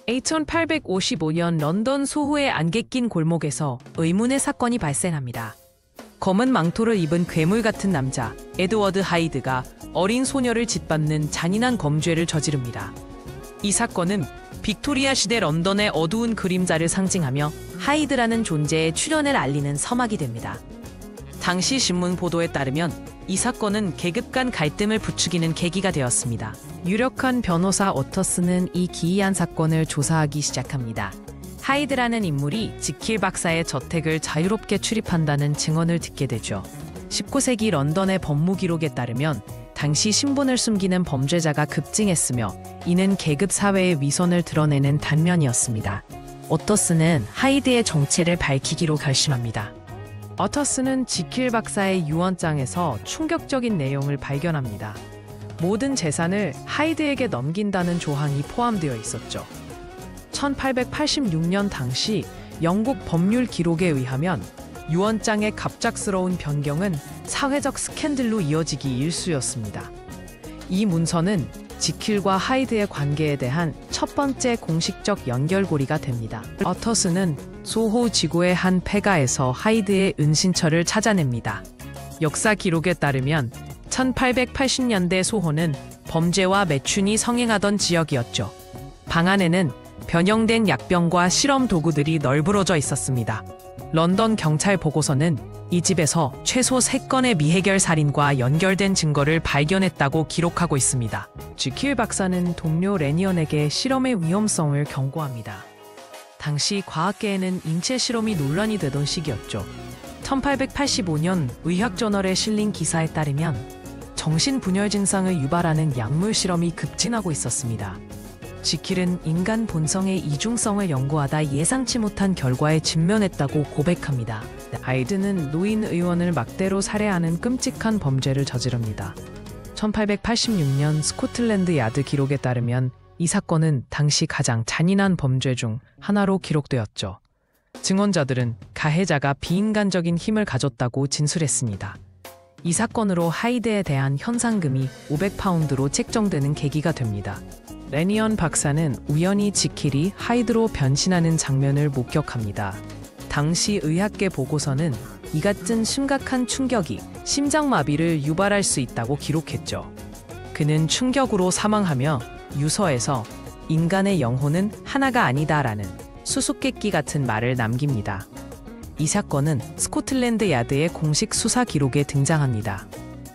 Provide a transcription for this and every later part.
1855년 런던 소호의 안개 낀 골목에서 의문의 사건이 발생합니다. 검은 망토를 입은 괴물 같은 남자 에드워드 하이드가 어린 소녀를 짓밟는 잔인한 범죄를 저지릅니다. 이 사건은 빅토리아 시대 런던의 어두운 그림자를 상징하며 하이드라는 존재의 출현을 알리는 서막이 됩니다. 당시 신문 보도에 따르면 이 사건은 계급 간 갈등을 부추기는 계기가 되었습니다. 유력한 변호사 오터스는 이 기이한 사건을 조사하기 시작합니다. 하이드라는 인물이 지킬 박사의 저택을 자유롭게 출입한다는 증언을 듣게 되죠. 19세기 런던의 법무 기록에 따르면 당시 신분을 숨기는 범죄자가 급증했으며 이는 계급 사회의 위선을 드러내는 단면이었습니다. 오터스는 하이드의 정체를 밝히기로 결심합니다. 오터스는 지킬 박사의 유언장에서 충격적인 내용을 발견합니다. 모든 재산을 하이드에게 넘긴다는 조항이 포함되어 있었죠. 1886년 당시 영국 법률 기록에 의하면 유언장의 갑작스러운 변경은 사회적 스캔들로 이어지기 일쑤였습니다. 이 문서는 지킬과 하이드의 관계에 대한 첫 번째 공식적 연결고리가 됩니다. 오터스는 소호 지구의 한 폐가에서 하이드의 은신처를 찾아냅니다. 역사 기록에 따르면 1880년대 소호는 범죄와 매춘이 성행하던 지역이었죠. 방 안에는 변형된 약병과 실험 도구들이 널브러져 있었습니다. 런던 경찰 보고서는 이 집에서 최소 3건의 미해결 살인과 연결된 증거를 발견했다고 기록하고 있습니다. 지킬 박사는 동료 레니언에게 실험의 위험성을 경고합니다. 당시 과학계에는 인체 실험이 논란이 되던 시기였죠. 1885년 의학저널에 실린 기사에 따르면 정신분열 증상을 유발하는 약물 실험이 급진하고 있었습니다. 지킬은 인간 본성의 이중성을 연구하다 예상치 못한 결과에 직면했다고 고백합니다. 하이드는 노인 의원을 막대로 살해하는 끔찍한 범죄를 저지릅니다. 1886년 스코틀랜드 야드 기록에 따르면 이 사건은 당시 가장 잔인한 범죄 중 하나로 기록되었죠. 증언자들은 가해자가 비인간적인 힘을 가졌다고 진술했습니다. 이 사건으로 하이드에 대한 현상금이 500파운드로 책정되는 계기가 됩니다. 레니언 박사는 우연히 지킬이 하이드로 변신하는 장면을 목격합니다. 당시 의학계 보고서는 이 같은 심각한 충격이 심장마비를 유발할 수 있다고 기록했죠. 그는 충격으로 사망하며 유서에서 인간의 영혼은 하나가 아니다라는 수수께끼 같은 말을 남깁니다. 이 사건은 스코틀랜드 야드의 공식 수사 기록에 등장합니다.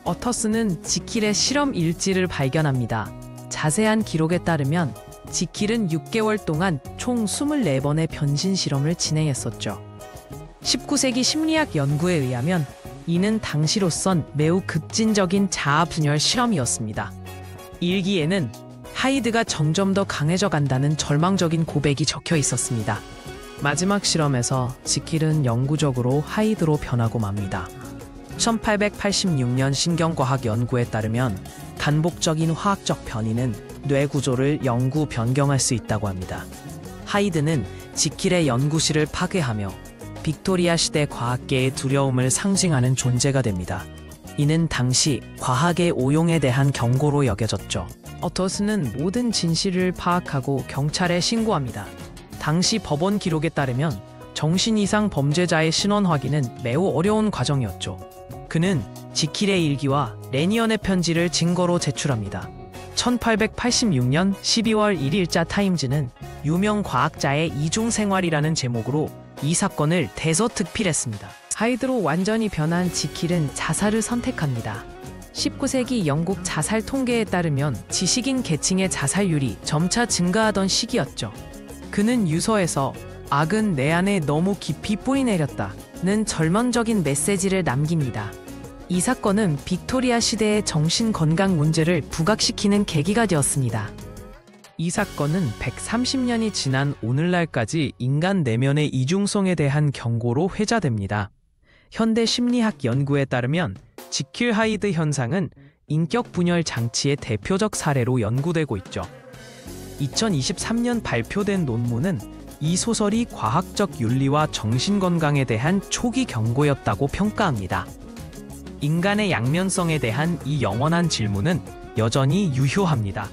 오터스는 지킬의 실험 일지를 발견합니다. 자세한 기록에 따르면 지킬은 6개월 동안 총 24번의 변신 실험을 진행했었죠. 19세기 심리학 연구에 의하면 이는 당시로선 매우 급진적인 자아 분열 실험이었습니다. 일기에는 하이드가 점점 더 강해져 간다는 절망적인 고백이 적혀 있었습니다. 마지막 실험에서 지킬은 영구적으로 하이드로 변하고 맙니다. 1886년 신경과학 연구에 따르면 반복적인 화학적 변이는 뇌 구조를 영구 변경할 수 있다고 합니다. 하이드는 지킬의 연구실을 파괴하며 빅토리아 시대 과학계의 두려움을 상징하는 존재가 됩니다. 이는 당시 과학의 오용에 대한 경고로 여겨졌죠. 오터스는 모든 진실을 파악하고 경찰에 신고합니다. 당시 법원 기록에 따르면 정신 이상 범죄자의 신원 확인은 매우 어려운 과정이었죠. 그는 지킬의 일기와 레니언의 편지를 증거로 제출합니다. 1886년 12월 1일자 타임즈는 유명 과학자의 이중 생활이라는 제목으로 이 사건을 대서특필했습니다. 하이드로 완전히 변한 지킬은 자살을 선택합니다. 19세기 영국 자살 통계에 따르면 지식인 계층의 자살률이 점차 증가하던 시기였죠. 그는 유서에서 악은 내 안에 너무 깊이 뿌리내렸다는 절망적인 메시지를 남깁니다. 이 사건은 빅토리아 시대의 정신건강 문제를 부각시키는 계기가 되었습니다. 이 사건은 130년이 지난 오늘날까지 인간 내면의 이중성에 대한 경고로 회자됩니다. 현대 심리학 연구에 따르면 지킬 하이드 현상은 인격 분열 장치의 대표적 사례로 연구되고 있죠. 2023년 발표된 논문은 이 소설이 과학적 윤리와 정신건강에 대한 초기 경고였다고 평가합니다. 인간의 양면성에 대한 이 영원한 질문은 여전히 유효합니다.